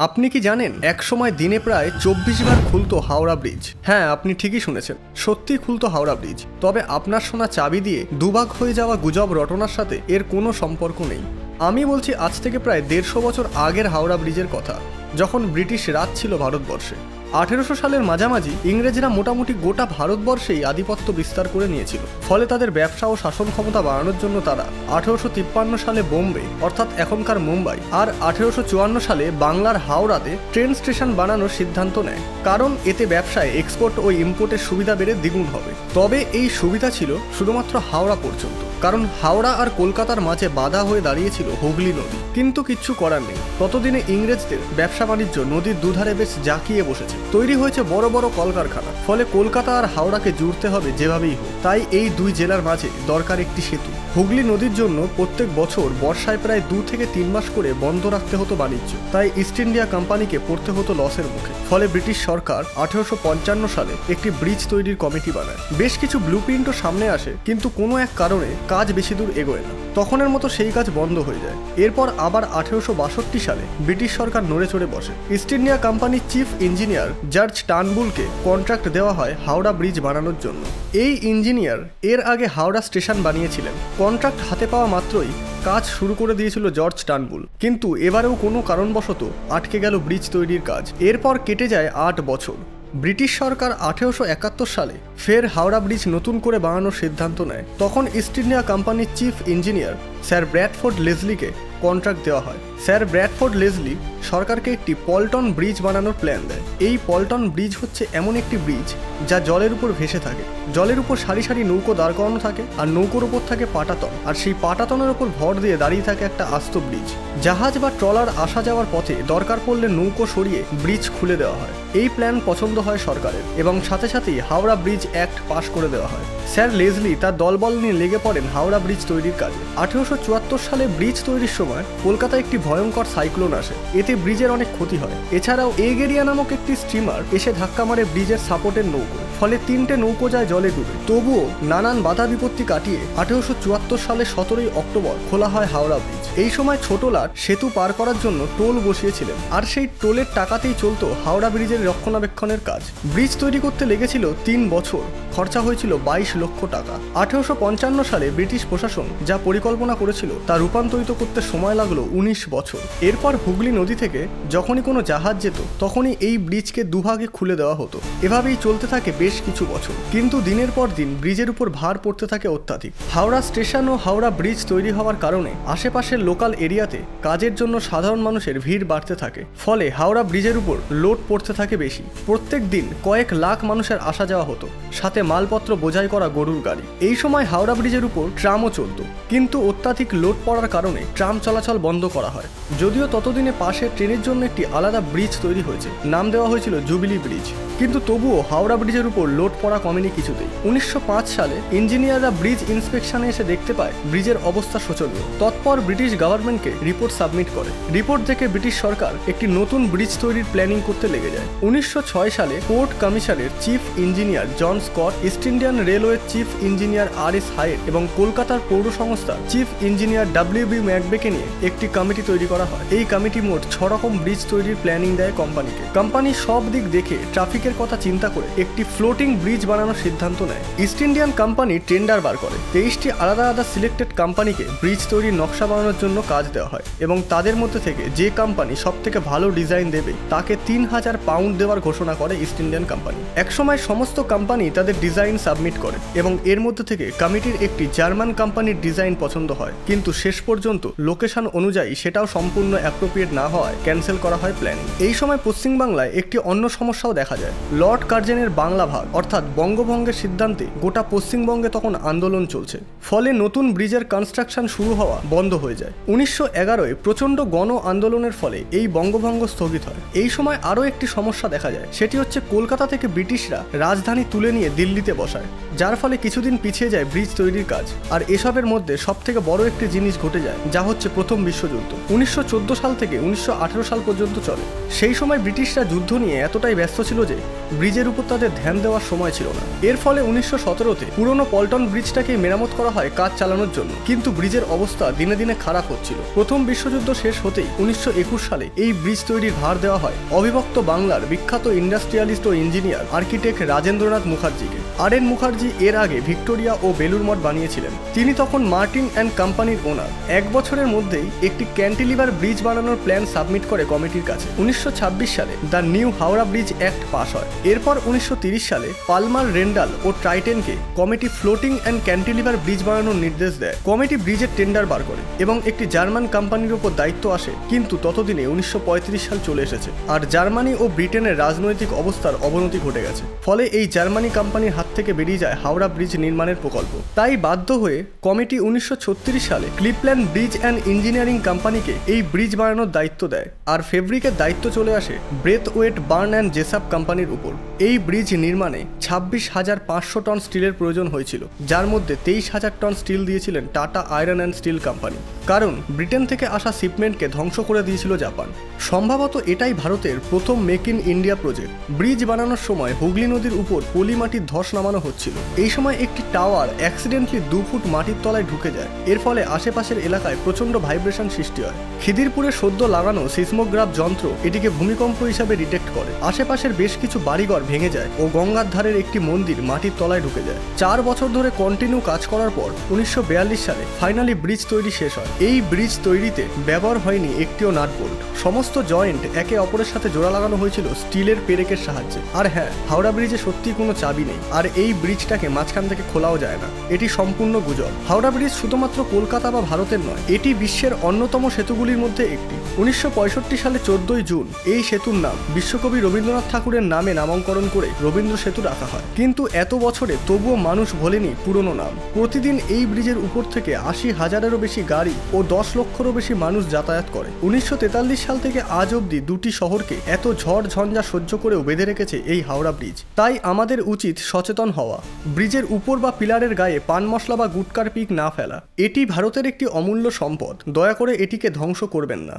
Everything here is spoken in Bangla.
আপনি কি জানেন একসময় দিনে প্রায় 24 বার খুলতো হাওড়া ব্রিজ? হ্যাঁ, আপনি ঠিকই শুনেছেন, সত্যি খুলতো হাওড়া ব্রিজ। তবে আপনার শোনা চাবি দিয়ে দুভাগ হয়ে যাওয়া গুজব রটনার সাথে এর কোনো সম্পর্ক নেই। আমি বলছি আজ থেকে প্রায় 150 বছর আগের হাওড়া ব্রিজের কথা, যখন ব্রিটিশ রাজ ছিল ভারতবর্ষে। 1800 সালের মাঝামাঝি ইংরেজরা মোটামুটি গোটা ভারতবর্ষেই আধিপত্য বিস্তার করে নিয়েছিল। ফলে তাদের ব্যবসা ও শাসন ক্ষমতা বাড়ানোর জন্য তারা 1853 সালে বোম্বে অর্থাৎ এখনকার মুম্বাই আর 1854 সালে বাংলার হাওড়াতে ট্রেন স্টেশন বানানোর সিদ্ধান্ত নেয়, কারণ এতে ব্যবসায় এক্সপোর্ট ও ইম্পোর্টের সুবিধা বেড়ে দ্বিগুণ হবে। তবে এই সুবিধা ছিল শুধুমাত্র হাওড়া পর্যন্ত, কারণ হাওড়া আর কলকাতার মাঝে বাধা হয়ে দাঁড়িয়েছিল হুগলি নদী। কিন্তু কিচ্ছু করার নেই, ততদিনে ইংরেজদের ব্যবসা বাণিজ্য নদীর দুধারে বেশ জাঁকিয়ে বসেছে। তৈরি হয়েছে বড় বড় কলকারখানা, ফলে কলকাতা আর হাওড়াকে জুড়তে হবে যেভাবেই হোক। তাই এই দুই জেলার মাঝে দরকার একটি সেতু। হুগলি নদীর জন্য প্রত্যেক বছর বর্ষায় প্রায় 2 থেকে 3 মাস করে বন্ধ রাখতে হতো বাণিজ্য। তাই ইস্ট ইন্ডিয়া কোম্পানিকে পড়তে হতো লসের মুখে। ফলে ব্রিটিশ সরকার 1855 সালে একটি ব্রিজ তৈরির কমিটি বানায়। বেশ কিছু ব্লুপ্রিন্টও সামনে আসে, কিন্তু কোনো এক কারণে কাজ বেশি দূর এগোয় না। তখনের মতো সেই কাজ বন্ধ হয়ে যায়। এরপর আবার 1862 সালে ব্রিটিশ সরকার নড়ে চড়ে বসে। ইস্ট ইন্ডিয়া কোম্পানির চিফ ইঞ্জিনিয়ার জর্জ টার্নবুলকে কন্ট্রাক্ট দেওয়া হয় হাওড়া ব্রিজ বানানোর জন্য। এই ইঞ্জিনিয়ার এর আগে হাওড়া স্টেশন বানিয়েছিলেন। কন্ট্রাক্ট হাতে পাওয়া মাত্রই কাজ শুরু করে দিয়েছিল জর্জ টার্নবুল, কিন্তু এবারেও কোনো কারণবশত আটকে গেল ব্রিজ তৈরির কাজ। এরপর কেটে যায় 8 বছর। ব্রিটিশ সরকার 1871 সালে ফের হাওড়া ব্রিজ নতুন করে বানানোর সিদ্ধান্ত নেয়। তখন ইস্ট ইন্ডিয়া কোম্পানির চিফ ইঞ্জিনিয়ার স্যার ব্র্যাডফোর্ড লেজলিকে কন্ট্রাক্ট দেওয়া হয়। স্যার ব্র্যাডফোর্ড লেজলি সরকারকে একটি পল্টন ব্রিজ বানানোর প্ল্যান দেয়। এই পল্টন ব্রিজ হচ্ছে এমন একটি ব্রিজ যা জলের উপর ভেসে থাকে। জলের উপর সারি সারি নৌকো দাঁড় করানো থাকে, আর নৌকোর উপর থাকে পাটাতন, আর সেই পাটাতনের উপর ভর দিয়ে দাঁড়িয়ে থাকে একটা আস্ত ব্রিজ। জাহাজ বা ট্রলার আসা যাওয়ার পথে দরকার পড়লে নৌকো সরিয়ে ব্রিজ খুলে দেওয়া হয়। এই প্ল্যান পছন্দ হয় সরকারের, এবং সাথে সাথেই হাওড়া ব্রিজ অ্যাক্ট পাশ করে দেওয়া হয়। স্যার লেজলি তার দলবল নিয়ে লেগে পড়েন হাওড়া ব্রিজ তৈরির কাজে। 1874 সালে ব্রিজ তৈরির সময় কলকাতায় একটি ভয়ঙ্কর সাইক্লোন আসে। এতে ব্রিজের অনেক ক্ষতি হয়। এছাড়াও এগেরিয়া নামক একটি স্টিমার এসে ধাক্কা মারে ব্রিজের সাপোর্টের নৌকো, ফলে 3টে নৌকো যায় জলে ডুবে। তবুও নানান বাধা বিপত্তি কাটিয়ে 1874 সালে 17ই অক্টোবর খোলা হয় হাওড়া ব্রিজ। এই সময় ছোটলাট সেতু পার করার জন্য টোল বসিয়েছিলেন, আর সেই টোলের টাকাতেই চলতো হাওড়া ব্রিজের রক্ষণাবেক্ষণের কাজ। ব্রিজ তৈরি করতে লেগেছিল 3 বছর, খরচা হয়েছিল 22 লক্ষ টাকা। 1855 সালে ব্রিটিশ প্রশাসন যা পরিকল্পনা করেছিল তা রূপান্তরিত করতে সময় লাগলো 19 বছর। এরপর হুগলি নদী থেকে যখনই কোনো জাহাজ যেত তখনই এই ব্রিজকে দুভাগে খুলে দেওয়া হতো। এভাবেই চলতে থাকে বেশ কিছু বছর। কিন্তু দিনের পর দিন ব্রিজের উপর ভার পড়তে থাকে অত্যাধিক। হাওড়া স্টেশন ও হাওড়া ব্রিজ তৈরি হওয়ার কারণে আশেপাশের লোকাল এরিয়াতে কাজের জন্য সাধারণ মানুষের ভিড় বাড়তে থাকে। ফলে হাওড়া ব্রিজের উপর লোড পড়তে থাকে বেশি। প্রত্যেক দিন কয়েক লাখ মানুষের আসা যাওয়া হতো, সাথে মালপত্র বোঝাই করা গরুর গাড়ি। এই সময় হাওড়া ব্রিজের উপর ট্রামও চলত, কিন্তু অত্যাধিক লোড পড়ার কারণে ট্রাম চলাচল বন্ধ করা হয়। যদিও ততদিনে পাশে ট্রেনের জন্য একটি আলাদা ব্রিজ তৈরি হয়েছে, নাম দেওয়া হয়েছিল জুবিলি ব্রিজ, কিন্তু তবুও হাওড়া ব্রিজের উপর লোড পড়া কমেনি কিছুতেই। 1905 সালে ইঞ্জিনিয়াররা ব্রিজ ইন্সপেকশনে এসে দেখতে পায় ব্রিজের অবস্থা শোচনীয়। তৎপর ব্রিটিশ গভর্নমেন্টকে রিপোর্ট সাবমিট করে। রিপোর্ট দেখে ব্রিটিশ সরকার একটি নতুন ব্রিজ তৈরির প্ল্যানিং করতে লেগে যায়। 1906 সালে পোর্ট কমিশনের chief engineer John Scott, East Indian railway chief engineer R S. Hyatt এবং কলকাতার পৌর সংস্থার চিফ ইঞ্জিনিয়ার ডব্লিউ.বি. ম্যাকবেকে নিয়ে একটি কমিটি তৈরি করা হয়। এই কমিটি মোট 6 রকম ব্রিজ তৈরির প্ল্যানিং দেয় কোম্পানিকে। কোম্পানি সব দিক দেখে ট্রাফিকের কথা চিন্তা করে একটি ফ্লোটিং ব্রিজ বানানোর সিদ্ধান্ত নেয়। ইস্ট ইন্ডিয়ান কোম্পানি টেন্ডার বার করে 23টি আলাদা আলাদা সিলেক্টেড কোম্পানিকে ব্রিজ তৈরির নকশা বানানোর জন্য কাজ দেওয়া হয়, এবং তাদের মধ্যে থেকে যে কোম্পানি সব থেকে ভালো ডিজাইন দেবে তাকে 3000 পাউন্ড দেওয়ার ঘোষণা করে ইস্ট ইন্ডিয়ান কোম্পানি। একসময় সমস্ত কোম্পানি তাদের ডিজাইন সাবমিট করে, এবং এর মধ্যে থেকে কমিটির একটি জার্মান কোম্পানির ডিজাইন পছন্দ হয়, কিন্তু শেষ পর্যন্ত লোকেশন অনুযায়ী সেটাও সম্পূর্ণ অ্যাপ্রোপ্রিয়েট না হওয়ায় ক্যান্সেল করা হয় প্ল্যানিং। এই সময় পশ্চিমবাংলায় একটি অন্য সমস্যাও দেখা যায়। লর্ড কার্জেনের বাংলা ভাগ অর্থাৎ বঙ্গভঙ্গের সিদ্ধান্তে গোটা পশ্চিমবঙ্গে তখন আন্দোলন চলছে। ফলে নতুন ব্রিজের কনস্ট্রাকশন শুরু হওয়া বন্ধ হয়ে যায়। 1911-এ প্রচণ্ড গণ আন্দোলনের ফলে এই বঙ্গভঙ্গ স্থগিত হয়। এই সময় আরও একটি সমস্যা দেখা যায়, সেটি হচ্ছে কলকাতা থেকে ব্রিটিশরা রাজধানী তুলে নিয়ে দিল্লিতে বসায়, যা যার ফলে কিছুদিন পিছিয়ে যায় ব্রিজ তৈরির কাজ। আর এসবের মধ্যে সবথেকে বড় একটি জিনিস ঘটে যায়, যা হচ্ছে প্রথম বিশ্বযুদ্ধ। 1914 সাল থেকে 1918 সাল পর্যন্ত চলে। সেই সময় ব্রিটিশরা যুদ্ধ নিয়ে এতটাই ব্যস্ত ছিল যে ব্রিজের উপর তাদের ধ্যান দেওয়ার সময় ছিল না। এর ফলে 1917-তে পুরনো পল্টন ব্রিজটাকে মেরামত করা হয় কাজ চালানোর জন্য, কিন্তু ব্রিজের অবস্থা দিনে দিনে খারাপ হচ্ছিল। প্রথম বিশ্বযুদ্ধ শেষ হতেই 1921 সালে এই ব্রিজ তৈরির ভার দেওয়া হয় অবিভক্ত বাংলার বিখ্যাত ইন্ডাস্ট্রিয়ালিস্ট ও ইঞ্জিনিয়ার আর্কিটেক্ট রাজেন্দ্রনাথ মুখার্জিকে। আর.এন. মুখার্জি এর আগে ভিক্টোরিয়া ও বেলুর মঠ বানিয়েছিলেন। তিনি তখন মার্টিন অ্যান্ড কোম্পানির ওনার। 1 বছরের মধ্যেই একটি ক্যান্টিলিভার ব্রিজ বানানোর প্ল্যান সাবমিট করে কমিটির কাছে। 1926 সালে the new Howrah bridge act pass হয়। এরপর 1930 সালে পালমার, রেন্ডাল ও ট্রাইটেনকে committee floating and cantilever bridge বানানোর নির্দেশ দেয়। কমিটি ব্রিজের টেন্ডার বার করে এবং একটি জার্মান কোম্পানির উপর দায়িত্ব আসে, কিন্তু ততদিনে 1935 সাল চলে এসেছে আর জার্মানি ও ব্রিটেনের রাজনৈতিক অবস্থার অবনতি ঘটে গেছে। ফলে এই জার্মানি কোম্পানির হাত থেকে বেরিয়ে যায় হাওড়া ব্রিজ নির্মাণের প্রকল্প। তাই বাধ্য হয়ে কমিটি 1936 সালে ক্লিপল্যান্ড ব্রিজ অ্যান্ড ইঞ্জিনিয়ারিং কোম্পানিকে এই ব্রিজ বানানোর দায়িত্ব দেয়। আর ফেব্রিকের দায়িত্ব চলে আসে ব্রেথওয়েট বার্ন অ্যান্ড জেসাপ কোম্পানির উপর। এই ব্রিজ নির্মাণে 26,500 টন স্টিলের প্রয়োজন হয়েছিল, যার মধ্যে 23,000 টন স্টিল দিয়েছিলেন tata iron and steel company, কারণ ব্রিটেন থেকে আসা শিপমেন্টকে ধ্বংস করে দিয়েছিল জাপান। সম্ভবত এটাই ভারতের প্রথম make in India project. Bridge বানানোর সময় হুগলি নদীর উপর পলি মাটির ধস নামানো হচ্ছিল। এই সময় একটি টাওয়ার অ্যাক্সিডেন্টলি 2 ফুট মাটির তলায় ঢুকে যায়। এর ফলে আশেপাশের এলাকায় প্রচন্ড ভাইব্রেশন সৃষ্টি হয়। খিদিরপুরে সদ্য লাগানো সিসমোগ্রাফ যন্ত্র এটিকে ভূমিকম্প হিসাবে ডিটেক্ট করে। আশেপাশের বেশ কিছু বাড়িঘর ভেঙে যায় ও গঙ্গার ধারের একটি মন্দির মাটির তলায় ঢুকে যায়। 4 বছর ধরে কন্টিনিউ কাজ করার পর 1942 সালে ফাইনালি ব্রিজ তৈরি শেষ হয়। এই ব্রিজ তৈরিতে ব্যবহার হয়নি একটিও নাট বোল্ট। সমস্ত জয়েন্ট একে অপরের সাথে জোড়া লাগানো হয়েছিল স্টিলের পেরেকের সাহায্যে। আর হ্যাঁ, হাওড়া ব্রিজে সত্যিই কোনো চাবি নেই, আর এই ব্রিজটাকে মাঝখান থেকে খোলাও যায় না। এটি সম্পূর্ণ গুজব। হাওড়া ব্রিজ শুধুমাত্র কলকাতা বা ভারতের নয়, এটি বিশ্বের অন্যতম সেতুগুলির মধ্যে একটি। 1965 সালে 14 জুন এই সেতুর নাম বিশ্বকবি রবীন্দ্রনাথ ঠাকুরের নামে নামকরণ করে রবীন্দ্র সেতু রাখা হয়। কিন্তু এত বছরে তবুও মানুষ ভোলেনি পুরনো নাম। প্রতিদিন এই ব্রিজের উপর থেকে 80,000-এরও বেশি গাড়ি ও 10 লক্ষেরও বেশি মানুষ যাতায়াত করে। 1943 সাল থেকে আজ অবধি দুটি শহরকে এত ঝড় ঝঞ্ঝা সহ্য করেও বেঁধে রেখেছে এই হাওড়া ব্রিজ। তাই আমাদের উচিত সচেতন হওয়া, ব্রিজের উপর বা পিলারের গায়ে পান মশলা বা গুটকার পিক না ফেলা। এটি ভারতের একটি অমূল্য সম্পদ, দয়া করে এটিকে ধ্বংস করবেন না।